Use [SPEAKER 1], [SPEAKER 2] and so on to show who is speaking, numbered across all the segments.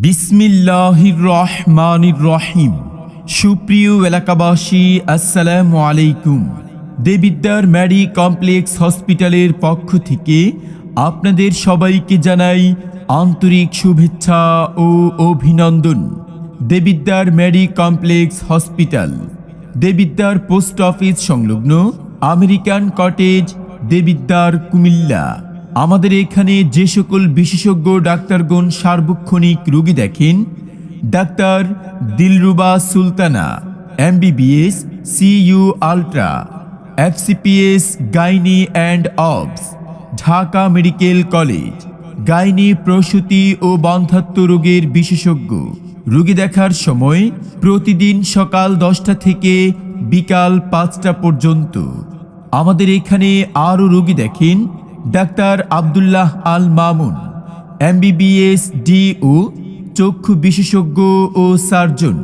[SPEAKER 1] বিসমিল্লাহির রহমানির রহিম। সুপ্রিয় এলাকাবাসী, আসসালামু আলাইকুম। দেবিদ্বার মেডি কমপ্লেক্স হসপিটালের পক্ষ থেকে আপনাদের সবাইকে জানাই আন্তরিক শুভেচ্ছা ও অভিনন্দন। Debidwar medi complex hospital, Debidwar post office সংলগ্ন, আমেরিকান কটেজ, দেবিদ্বার, কুমিল্লা। আমাদের এখানে যে সকল বিশেষজ্ঞ ডাক্তারগণ সার্বক্ষণিক রোগী দেখেন: doctor Dilruba Sultana, MBBS, CU ultra, FCPS gynae and obs, Dhaka medical college, gynae, প্রসূতি ও বন্ধ্যাত্ব রোগের বিশেষজ্ঞ। রোগী দেখার সময় প্রতিদিন সকাল 10টা থেকে বিকাল 5টা পর্যন্ত। আমাদের এখানে আরও রোগী দেখেন: doctor Abdullah Al Mamun, MBBS, DO, চক্ষু বিশেষজ্ঞ ও surgeon,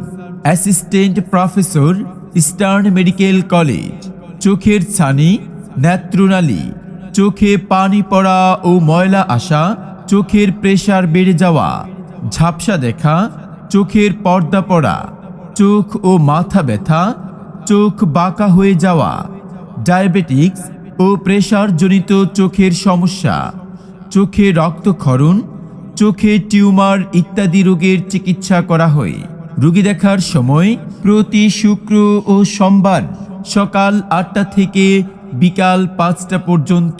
[SPEAKER 1] assistant professor, eastern medical college. চোখের ছানি, নেত্রনালী, চোখে পানি পড়া ও ময়লা আসা, চোখের প্রেসার বেড়ে যাওয়া, ঝাপসা দেখা, চোখের পর্দা পড়া, চোখ ও মাথা ব্যথা, চোখ বাঁকা হয়ে যাওয়া, ডায়াবেটিক্স ও প্রেসারজনিত চোখের সমস্যা, চোখে রক্তক্ষরণ, চোখে টিউমার ইত্যাদি রোগের চিকিৎসা করা হয়। রোগী দেখার সময় প্রতি শুক্র ও সোমবার সকাল 8টা থেকে বিকাল 5টা পর্যন্ত।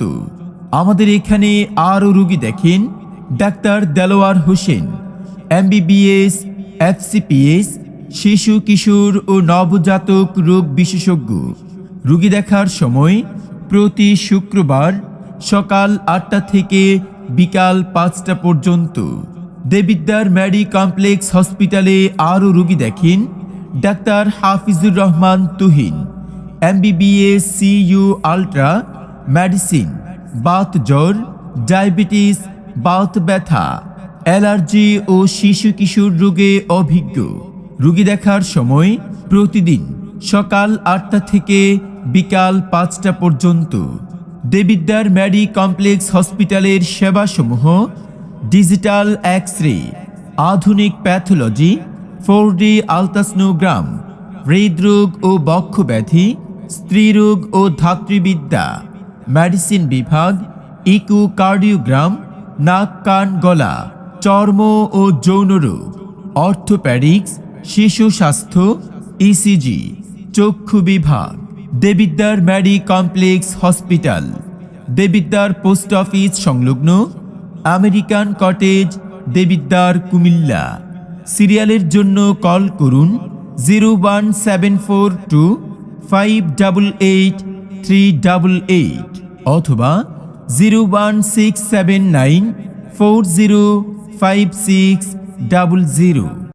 [SPEAKER 1] আমাদের এখানে আরও রোগী দেখেন: doctor Delwar Hossain, MBBS, FCPS, শিশু, কিশোর ও নবজাতক রোগ বিশেষজ্ঞ। রোগী দেখার সময় প্রতি শুক্রবার সকাল 8টা থেকে বিকাল 5টা পর্যন্ত। দেবিদ্বার মেডি কমপ্লেক্স হসপিটালে আরও রোগী দেখেন: doctor Hafizur Rahman Tuhin, MBBS, CU ultra, medicine, Baat জ্বর, ডায়াবেটিস, বাত ব্যথা, অ্যালার্জি ও শিশু কিশোর রোগে অভিজ্ঞ। রোগী দেখার সময় প্রতিদিন সকাল 8টা থেকে বিকাল 5টা পর্যন্ত। দেবিদ্বার মেডি কমপ্লেক্স হসপিটালের সেবাসমূহ: ডিজিটাল এক্স-রে, আধুনিক প্যাথোলজি, 4D আলট্রাসোনোগ্রাম, হৃদরোগ ও বক্ষব্যাধি, স্ত্রীরোগ ও ধাত্রীবিদ্যা, মেডিসিন বিভাগ, ইকোকার্ডিওগ্রাম, নাক, কান, গলা, চর্ম ও যৌন রোগ, অর্থোপেডিক্স, শিশু স্বাস্থ্য, ECG, চক্ষু বিভাগ। Debidwar medi complex hospital, Debidwar post office সংলগ্ন, আমেরিকান কটেজ, দেবিদ্বার, কুমিল্লা। সিরিয়ালের জন্য কল করুন 01745888388 অথবা 01679405600।